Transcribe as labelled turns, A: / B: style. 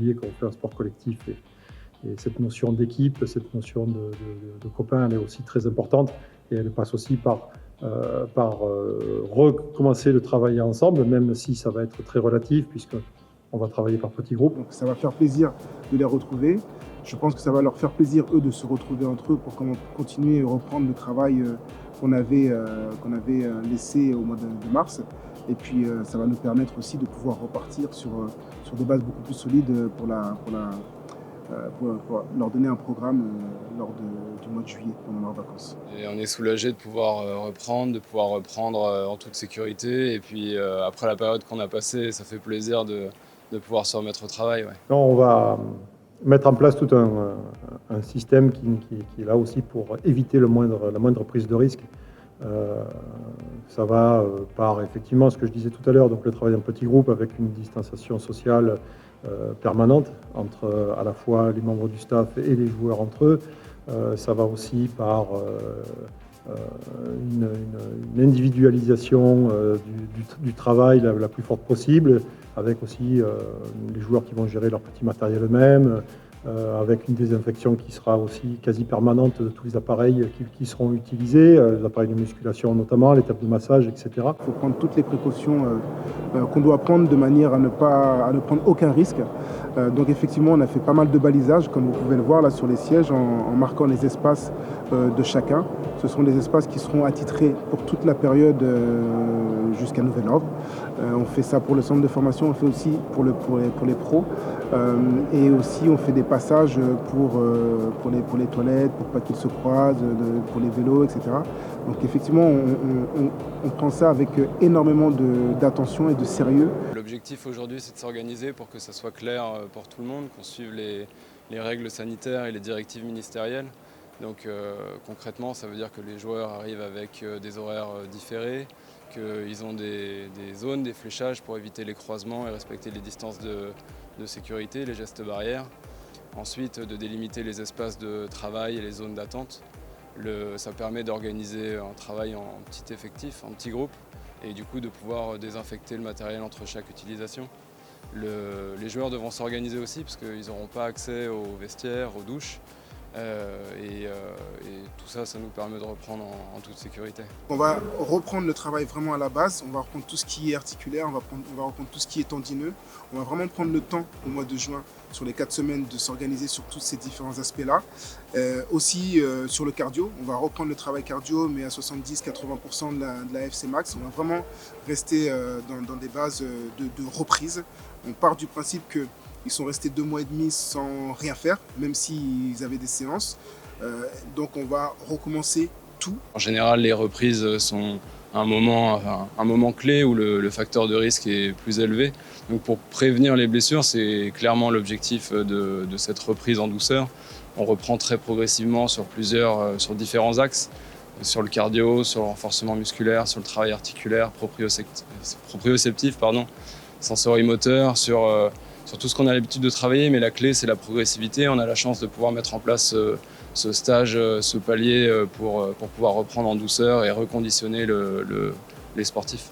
A: oublier qu'on fait un sport collectif et cette notion d'équipe, cette notion de copain, elle est aussi très importante et elle passe aussi par recommencer de travailler ensemble, même si ça va être très relatif puisqu'on va travailler par petits groupes.
B: Donc ça va faire plaisir de les retrouver. Je pense que ça va leur faire plaisir, eux, de se retrouver entre eux pour continuer et reprendre le travail qu'on avait laissé au mois de mars. Et puis ça va nous permettre aussi de pouvoir repartir sur des bases beaucoup plus solides pour leur donner un programme lors du mois de juillet, pendant leurs vacances.
C: Et on est soulagé de pouvoir reprendre en toute sécurité. Et puis après la période qu'on a passée, ça fait plaisir de pouvoir se remettre au travail. Ouais.
A: On va mettre en place tout un système qui est là aussi pour éviter la moindre prise de risque. Ça va par effectivement ce que je disais tout à l'heure, donc le travail en petit groupe avec une distanciation sociale permanente entre à la fois les membres du staff et les joueurs entre eux. Ça va aussi par une individualisation du travail la plus forte possible, avec aussi les joueurs qui vont gérer leur petit matériel eux-mêmes, avec une désinfection qui sera aussi quasi permanente de tous les appareils qui seront utilisés, les appareils de musculation notamment, les tables de massage, etc.
B: Il faut prendre toutes les précautions qu'on doit prendre de manière à ne prendre aucun risque. Donc effectivement, on a fait pas mal de balisage, comme vous pouvez le voir là sur les sièges, en marquant les espaces de chacun. Ce sont des espaces qui seront attitrés pour toute la période jusqu'à nouvel ordre. On fait ça pour le centre de formation, on fait aussi pour les pros. Et aussi on fait des passages pour les toilettes, pour pas qu'ils se croisent, pour les vélos, etc. Donc effectivement, on prend ça avec énormément d'attention et de sérieux.
C: L'objectif aujourd'hui, c'est de s'organiser pour que ça soit clair pour tout le monde, qu'on suive les règles sanitaires et les directives ministérielles. Donc concrètement, ça veut dire que les joueurs arrivent avec des horaires différés, qu'ils ont des zones, des fléchages pour éviter les croisements et respecter les distances de sécurité, les gestes barrières. Ensuite, de délimiter les espaces de travail et les zones d'attente. Ça permet d'organiser un travail en petit effectif, en petit groupe, et du coup de pouvoir désinfecter le matériel entre chaque utilisation. Les joueurs devront s'organiser aussi parce qu'ils n'auront pas accès aux vestiaires, aux douches. Et tout ça, ça nous permet de reprendre en toute sécurité.
B: On va reprendre le travail vraiment à la base, on va reprendre tout ce qui est articulaire, on va reprendre tout ce qui est tendineux. On va vraiment prendre le temps au mois de juin, sur les 4 semaines, de s'organiser sur tous ces différents aspects-là. Aussi sur le cardio, on va reprendre le travail cardio, mais à 70-80% de la FC Max. On va vraiment rester dans des bases de reprise. On part du principe que ils sont restés 2 mois et demi sans rien faire, même s'ils avaient des séances. Donc on va recommencer tout.
C: En général, les reprises sont un moment clé où le facteur de risque est plus élevé. Donc pour prévenir les blessures, c'est clairement l'objectif de cette reprise en douceur. On reprend très progressivement sur différents axes, sur le cardio, sur le renforcement musculaire, sur le travail articulaire, proprioceptif, sensorimoteur, sur tout ce qu'on a l'habitude de travailler, mais la clé, c'est la progressivité. On a la chance de pouvoir mettre en place ce stage, ce palier pour pouvoir reprendre en douceur et reconditionner les sportifs.